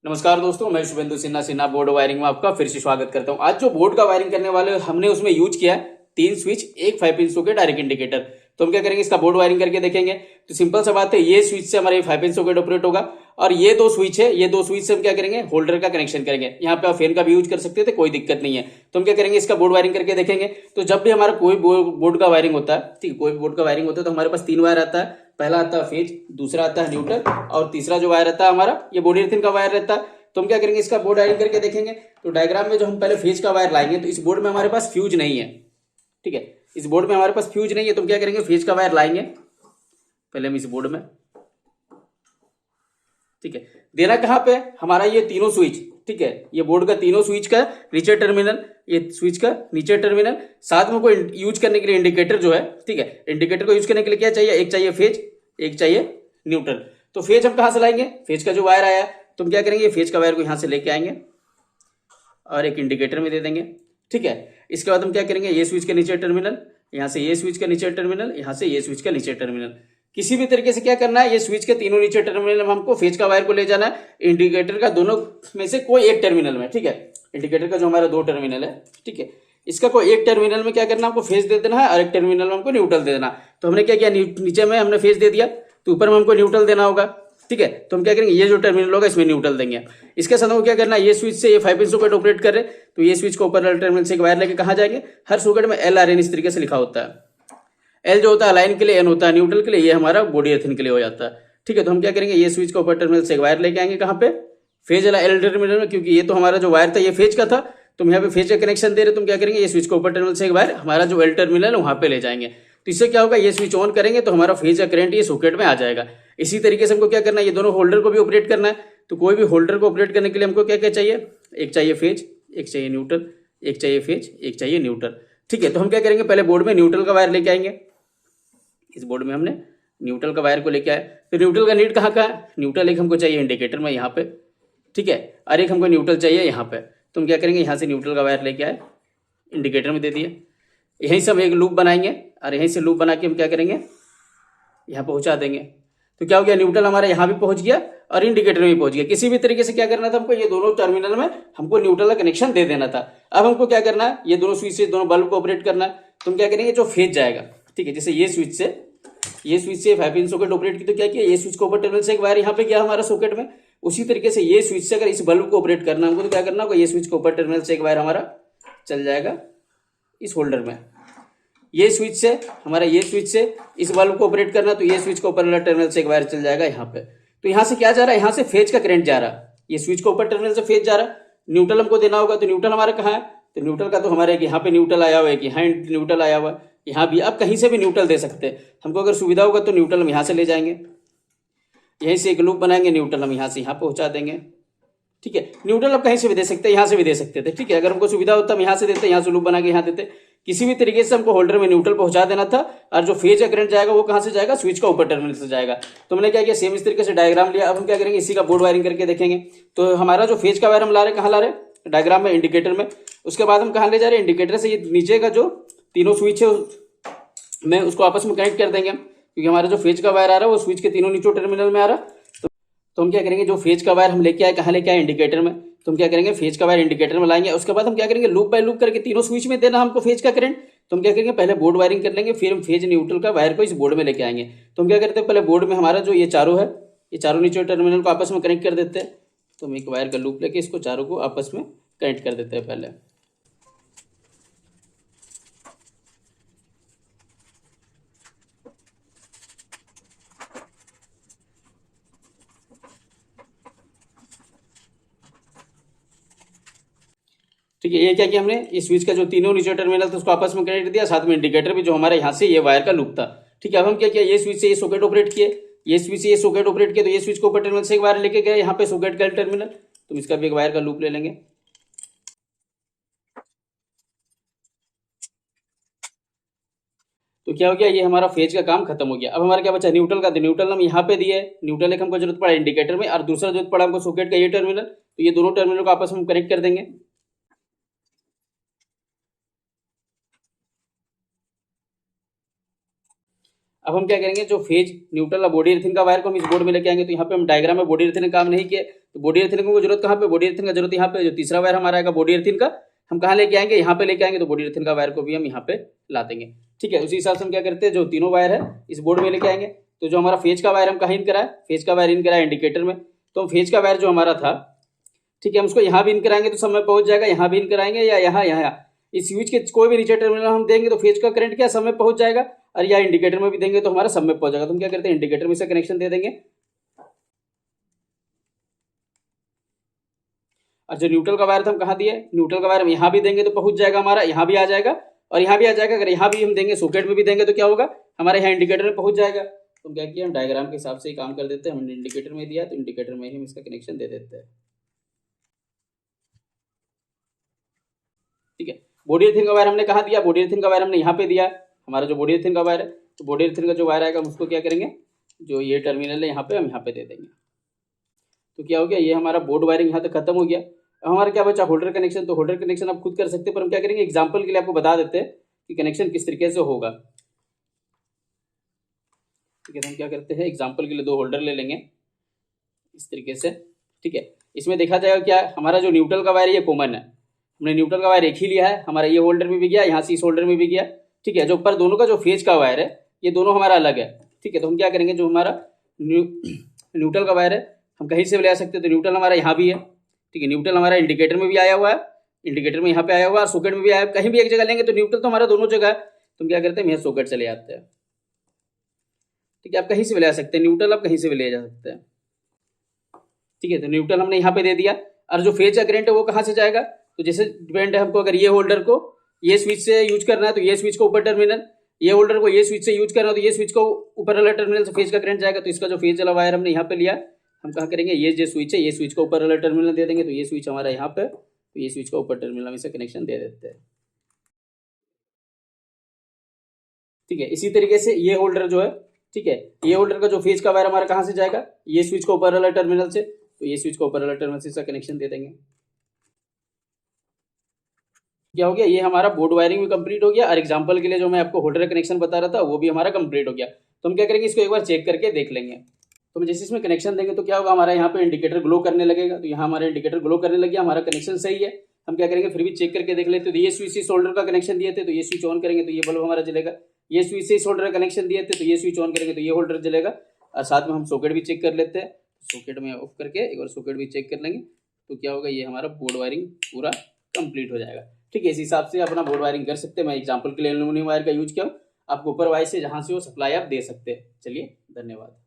नमस्कार दोस्तों, मैं शुभेंदु सिन्हा सिन्हा बोर्ड वायरिंग में आपका फिर से स्वागत करता हूं। आज जो बोर्ड का वायरिंग करने वाले हमने उसमें यूज किया है 3 स्विच, एक 5 पिन सॉकेट और एक इंडिकेटर। तो हम क्या करेंगे, इसका बोर्ड वायरिंग करके देखेंगे। तो सिंपल सा बात है, ये स्विच से हमारा 5 पिन सॉकेट ऑपरेट होगा और ये दो स्विच है, ये दो स्विच से हम क्या करेंगे, होल्डर का कनेक्शन करेंगे। यहाँ पे आप फैन का भी यूज कर सकते थे, कोई दिक्कत नहीं है। तो हम क्या करेंगे, इसका बोर्ड वायरिंग करके देखेंगे। तो जब भी हमारा कोई बोर्ड का वायरिंग होता है, ठीक है, कोई भी बोर्ड का वायरिंग होता है तो हमारे पास 3 वायर आता है। पहला आता है फेज, दूसरा आता है न्यूट्रल और तीसरा जो वायर रहता है हमारा, ये बॉडी अर्थिंग का वायर रहता है। तो हम क्या करेंगे, इसका बोर्ड वायरिंग करके देखेंगे। तो डायग्राम में जो हम पहले फेज का वायर लाएंगे, तो इस बोर्ड में हमारे पास फ्यूज नहीं है, ठीक है, इस बोर्ड में हमारे पास फ्यूज नहीं है। तो हम क्या करेंगे, फेज का वायर लाएंगे पहले हम इस बोर्ड में, ठीक है। देना कहां पे, हमारा ये तीनों स्विच, ठीक है, ये बोर्ड का तीनों स्विच का नीचे टर्मिनल, ये स्विच का नीचे टर्मिनल, साथ में कोई यूज करने के लिए इंडिकेटर जो है, ठीक है, इंडिकेटर को यूज करने के लिए क्या चाहिए, एक चाहिए फेज, एक चाहिए न्यूट्रल। तो फेज हम कहां से लाएंगे, फेज का जो वायर आया, तो हम क्या करेंगे, फेज का वायर को यहां से लेके आएंगे और एक इंडिकेटर में दे देंगे, ठीक है। इसके बाद हम क्या करेंगे, ये स्विच के नीचे टर्मिनल, यहां से ये स्विच का नीचे टर्मिनल, यहां से ये स्विच का नीचे टर्मिनल। किसी भी तरीके से क्या करना है, ये स्विच के तीनों नीचे टर्मिनल में हमको फेज का वायर को ले जाना है, इंडिकेटर का दोनों में से कोई एक टर्मिनल में, ठीक है। इंडिकेटर का जो हमारा 2 टर्मिनल है, ठीक है, इसका कोई एक टर्मिनल में क्या करना, हमको फेज दे देना है और एक टर्मिनल में हमको न्यूट्रल दे देना। तो हमने क्या किया, नीचे में हमने फेज दे दिया, तो ऊपर में हमको न्यूट्रल देना होगा, ठीक है। तो हम क्या करेंगे, ये जो टर्मिनल होगा इसमें न्यूट्रल देंगे। इसके साथ हमको क्या करना है, ये स्विच से ये 5 पिन सॉकेट ऑपरेट कर रहे, तो ये स्विच को ऊपर वाले टर्मिनल से एक वायर लेके कहां जाएंगे, हर सॉकेट में एल आर एन इस तरीके से लिखा होता है। एल जो होता है लाइन के लिए, एन होता है न्यूट्रल के लिए, ये हमारा बॉडी अर्थिंग के लिए हो जाता है, ठीक है। तो हम क्या करेंगे, ये स्विच को ऊपर टर्मिनल से एक वायर लेके आएंगे कहां पे, फेज वाला एल टर्मिनल में, क्योंकि ये तो हमारा जो वायर था ये फेज का था, तो हम यहाँ पे फेज का कनेक्शन दे रहे, तो हम क्या करेंगे, ये स्विच को ऊपर टर्मिनल से एक वायर हमारा जो एल टर्मिनल है वहां पे ले जाएंगे। तो इससे क्या होगा, ये स्विच ऑन करेंगे तो हमारा फेज का करंट ये सॉकेट में आ जाएगा। इसी तरीके से हमको क्या करना है, ये दोनों होल्डर को भी ऑपरेट करना है। तो कोई भी होल्डर को ऑपरेट करने के लिए हमको क्या क्या चाहिए, एक चाहिए फेज, एक चाहिए न्यूट्रल, एक चाहिए फेज, एक चाहिए न्यूट्रल, ठीक है। तो हम क्या करेंगे, पहले बोर्ड में न्यूट्रल का वायर लेके आएंगे। इस बोर्ड में हमने न्यूट्रल का वायर को लेके आए। तो न्यूट्रल का नीड कहाँ का है, न्यूट्रल एक हमको चाहिए इंडिकेटर में यहाँ पे, ठीक है, और एक हमको न्यूट्रल चाहिए यहाँ पे। तो हम क्या करेंगे, यहाँ से न्यूट्रल का वायर लेके आए, इंडिकेटर में दे दिए, यहीं से हम एक लूप बनाएंगे और यहीं से लूप बना के हम क्या करेंगे, यहाँ पहुँचा देंगे। तो क्या हो गया, न्यूट्रल हमारा यहाँ भी पहुँच गया और इंडिकेटर में भी पहुँच गया। किसी भी तरीके से क्या करना था हमको, ये दोनों टर्मिनल में हमको न्यूट्रल का कनेक्शन दे देना था। अब हमको क्या करना है, ये दोनों स्विच से दोनों बल्ब को ऑपरेट करना है। तो हम क्या करेंगे, जो फेज जाएगा, ठीक है, जैसे ये स्विच से 5 पिन सॉकेट ऑपरेट की, तो क्या किया, ये स्विच को ऊपर टर्मिनल से एक वायर यहाँ पे गया हमारा सॉकेट में। उसी तरीके से ये स्विच से अगर इस बल्ब को ऑपरेट करना हमको, तो क्या करना होगा, ये स्विच को ऊपर टर्मिनल से एक वायर हमारा चल जाएगा इस होल्डर में। ये स्विच से हमारा, ये स्विच से इस बल्ब को ऑपरेट करना, तो ये स्विच को ऊपर वाला टर्मिनल से एक वायर चल जाएगा यहाँ पे। तो यहाँ से क्या जा रहा है, यहाँ से फेज का करंट जा रहा है, ये स्विच को ऊपर टर्मिनल से फेज जा रहा है। न्यूट्रल हमको देना होगा, तो न्यूट्रल हमारा कहाँ है, तो न्यूट्रल का तो हमारे यहाँ पे न्यूट्रल आया हुआ है, यहाँ न्यूट्रल आया हुआ है, यहाँ भी आप कहीं से भी न्यूट्रल दे सकते हैं। हमको अगर सुविधा होगा तो न्यूट्रल हम यहाँ से ले जाएंगे, यहीं से एक लूप बनाएंगे, न्यूट्रल हम यहाँ से यहाँ पहुँचा देंगे, ठीक है। न्यूट्रल आप कहीं से भी दे सकते हैं, यहाँ से भी दे सकते थे, ठीक है। अगर हमको सुविधा होता हम यहाँ से देते, यहाँ से लूप बना के यहाँ देते। किसी भी तरीके से हमको होल्डर में न्यूट्रल पहुंचा देना था। और जो फेज का करंट जाएगा वो कहाँ से जाएगा, स्विच का ऊपर टर्मिनल से जाएगा। तो हमने क्या किया, सेम इस तरीके से डायग्राम लिया। अब हम क्या करेंगे, इसी का बोर्ड वायरिंग करके देखेंगे। तो हमारा जो फेज का वायर हम ला रहे, कहाँ ला रहे, डायग्राम में, इंडिकेटर में। उसके बाद हम कहाँ ले जा रहे हैं, इंडिकेटर से ये नीचे का जो तीनों स्विच है में उसको आपस में कनेक्ट कर देंगे, क्योंकि हमारा जो फेज का वायर आ रहा है वो स्विच के तीनों नीचे टर्मिनल में आ रहा है। तो हम क्या करेंगे, जो फेज का वायर हम लेके आए, कहाँ लेके आए, इंडिकेटर में। तो हम क्या करेंगे, फेज का वायर इंडिकेटर में लाएंगे। उसके बाद हम क्या करेंगे, लूप बाय लूप करके तीनों स्विच में देना हमको फेज का करंट। तो हम क्या करेंगे, पहले बोर्ड वायरिंग कर लेंगे, फिर हम फेज न्यूट्रल का वायर को इस बोर्ड में लेके आएंगे। तो हम क्या करते हैं, पहले बोर्ड में हमारा जो ये चारों है, ये चारों नीचे टर्मिनल को आपस में कनेक्ट कर देते हैं। तो हम एक वायर का लूप लेके इसको चारों को आपस में कनेक्ट कर देते हैं पहले। ठीक है, ये क्या किया हमने, इस स्विच का जो तीनों नीचे टर्मिनल था उसको आपस में कनेक्ट दिया, साथ में इंडिकेटर भी जो हमारे यहाँ से ये वायर का लूप था। ठीक है, अब हम क्या किया, ये स्विच से ये सॉकेट ऑपरेट किए, ये स्विच से ये सॉकेट ऑपरेट किया, तो ये स्विच को ऊपर टर्मिनल से एक वायर लेके गए यहाँ पे सॉकेट का टर्मिनल। तो इसका भी एक वायर का लूप ले लेंगे। तो क्या हो गया, ये हमारा फेज का काम खत्म हो गया। अब हमारा क्या बचा, न्यूट्रल का। तो न्यूट्रल हम यहाँ पे दिए, न्यूट्रल एक हमको जरूरत पड़ा इंडिकेटर में, और दूसरा जरूरत पड़ा हमको सॉकेट का ये टर्मिनल। तो ये दोनों टर्मिनल को आपस में कनेक्ट कर देंगे। अब हम क्या करेंगे, जो फेज न्यूट्रल और बॉडी अर्थिंग का वायर को हम इस बोर्ड में लेके आएंगे। तो यहाँ पे हम डायग्राम में बॉडी अर्थिंग काम नहीं किए, तो बॉडी अर्थिंग को जरूरत कहाँ पे, बॉडी अर्थिंग का जरूरत यहाँ पे। जो तीसरा वायर हमारा आएगा बॉडी अर्थिंग का, हम कहाँ लेके आएंगे, यहाँ पे लेके आएंगे। तो बॉडी अर्थिंग का वायर को भी हम यहाँ पे ला देंगे, ठीक है। उसी हिसाब से हम क्या करते हैं, जो तीनों वायर है इस बोर्ड में लेके आएंगे। तो जो हमारा फेज का वायर हम कहाँ इन कराए, फेज का वायर इन कराए इंडिकेटर में। तो हम फेज का वायर जो हमारा था, ठीक है, हम उसको यहाँ भी इन कराएंगे तो समय पहुंच जाएगा, यहाँ भी इन कराएंगे या यहाँ इस स्विच के कोई भी नीचे टर्मिनल हम देंगे तो फेज का करंट क्या समय पहुंच जाएगा, और या इंडिकेटर में भी देंगे तो हमारा समय पहुंच जाएगा। तो हम क्या करते हैं, इंडिकेटर में से कनेक्शन दे देंगे। और जो न्यूट्रल का वायर था हम कहाँ दिए, न्यूट्रल का वायर हम यहाँ भी देंगे तो पहुंच जाएगा हमारा, यहाँ भी आ जाएगा और यहाँ भी आ जाएगा। अगर यहाँ भी हम देंगे, सॉकेट में भी देंगे तो क्या होगा, हमारे यहाँ इंडिकेटर में पहुंच जाएगा। तो हम क्या किया, हम डायग्राम के हिसाब से ही काम कर देते हैं। हमने इंडिकेटर में दिया तो इंडिकेटर में ही हम इसका कनेक्शन दे देते हैं, ठीक है। बॉडी अर्थिंग का वायर हमने कहाँ दिया, बॉडी अर्थिंग का वायर हमने यहाँ पे दिया। हमारा जो बॉडी अर्थिंग का वायर है, तो बॉडी अर्थिंग का जो वायर आएगा हम उसको क्या करेंगे, जो ये टर्मिनल है यहाँ पे हम यहाँ पे दे देंगे। तो क्या हो गया, ये हमारा बोर्ड वायरिंग यहाँ तक खत्म हो गया। अब हमारा क्या बचा, होल्डर कनेक्शन। तो होल्डर कनेक्शन आप खुद कर सकते हैं, पर हम क्या करेंगे, एग्जाम्पल के लिए आपको बता देते हैं कि कनेक्शन किस तरीके से होगा, ठीक है। तो हम क्या करते हैं, एग्जाम्पल के लिए 2 होल्डर ले लेंगे इस तरीके से, ठीक है। इसमें देखा जाएगा क्या, हमारा जो न्यूट्रल का वायर ये कॉमन है, हमने न्यूट्रल का वायर एक ही लिया है, हमारा ये होल्डर में भी गया, यहाँ से इस होल्डर में भी गया, ठीक है। जो ऊपर दोनों का जो फेज का वायर है ये दोनों हमारा अलग है, ठीक है। तो हम क्या करेंगे, जो हमारा न्यूट्रल का वायर है हम कहीं से भी ले सकते हैं। तो न्यूट्रल हमारा यहाँ भी है, ठीक है। न्यूट्रल हमारा इंडिकेटर में भी आया हुआ है, इंडिकेटर में यहाँ पे आया हुआ है, और सॉकेट में भी आया है। कहीं भी एक जगह लेंगे तो न्यूट्रल तो हमारा दोनों जगह है। तो हम क्या करते हैं, यहाँ सॉकेट से ले आते हैं, ठीक है। आप कहीं से भी ले सकते हैं न्यूट्रल, आप कहीं से भी ले जा सकते हैं, ठीक है। तो न्यूट्रल हमने यहाँ पे दे दिया, और जो फेज का करंट है वो कहाँ से जाएगा, तो जैसे डिपेंड है हमको, अगर ये होल्डर को ये स्विच से यूज करना है तो ये स्विच को ऊपर टर्मिनल, ये होल्डर को ये स्विच से यूज करना है तो ये स्विच को ऊपर वाला टर्मिनल से फेज का करंट जाएगा। तो इसका जो फेज वाला वायर हमने यहाँ पे लिया, हम कहाँ करेंगे, ये जो स्विच है ये स्विच को ऊपर वाला टर्मिनल दे देंगे। तो ये स्विच हमारा यहाँ पे, तो ये स्विच को ऊपर टर्मिनल में से कनेक्शन दे देते हैं, ठीक है। इसी तरीके से ये होल्डर जो है, ठीक है, ये होल्डर का जो फेज का वायर हमारा कहाँ से जाएगा, ये स्विच को ऊपर वाला टर्मिनल से, तो ये स्विच को ऊपर वाला टर्मिनल से इसका कनेक्शन दे देंगे। क्या हो गया, ये हमारा बोर्ड वायरिंग भी कंप्लीट हो गया, और एग्जांपल के लिए जो मैं आपको होल्डर कनेक्शन बता रहा था वो भी हमारा कंप्लीट हो गया। तो हम क्या करेंगे, इसको एक बार चेक करके देख लेंगे। तो हम जैसे इसमें कनेक्शन देंगे तो क्या होगा, हमारा यहाँ पे इंडिकेटर ग्लो करने लगेगा। तो यहाँ हमारा इंडिकेटर ग्लो करने लग गया, हमारा कनेक्शन सही है। हम क्या करेंगे, फिर भी चेक करके देख लेते। तो ये स्विच इस होल्डर का कनेक्शन दिए थे तो ये स्विच ऑन करेंगे तो ये बल्ब हमारा जलेगा। ये स्विच से इस होल्डर का कनेक्शन दिए थे तो ये स्विच ऑन करेंगे तो ये होल्डर जलेगा। और साथ में हम सॉकेट भी चेक कर लेते हैं, सॉकेट में ऑफ करके एक बार सॉकेट भी चेक कर लेंगे। तो क्या होगा, ये हमारा बोर्ड वायरिंग पूरा कंप्लीट हो जाएगा, ठीक है। इस हिसाब से अपना बोर्ड वायरिंग कर सकते हैं। मैं एग्जांपल के लिए एल्यूमिनियम वायर का यूज किया हूँ, आपको ऊपर वायर से जहाँ से हो सप्लाई आप दे सकते हैं। चलिए, धन्यवाद।